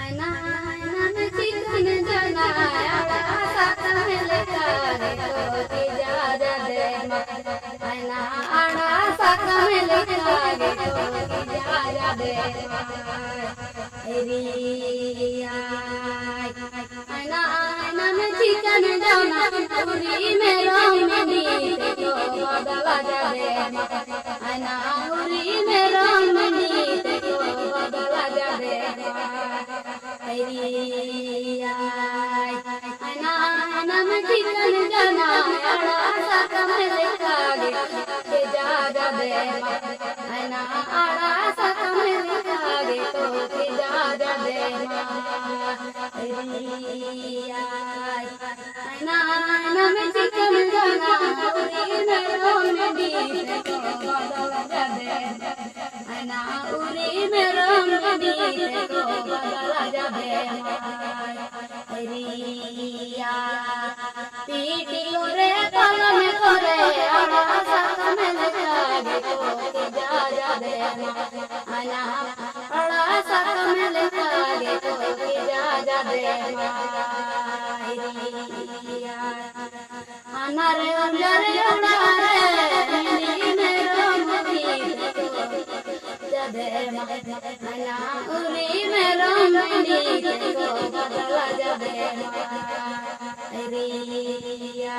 आयना आयना में चिकन जनाया साथ में लेकर तो की जा जा दे आयना आड़ा साथ में लेकर तो की जा जा दे रिया आयना आयना में चिकन जना पूरी में रंगनी तो बदला जा दे आयना पूरी में रंगनी तो बदला जा दे आयना आयना में चिकन जना आड़ा साथ में लेकर के जा जा दे आयना आड़ा साथ में लेकर तो के जा जा दे आयना आयना में चिकन जना उरी में रंगनी तो बदला जा दे आयना उरी में रंगनी तो बदला जा दे रिया पीटी करे कलम करे आड़ा साथ में लेकर तो के जा जा दे आयना आड़ा साथ में लेकर तो के जा जा दे रिया अनारे अंजरे उड़ारे मेरी मेरो मनी तो जा दे आयना उरी मेरो मनी तो बदला जा दे रिया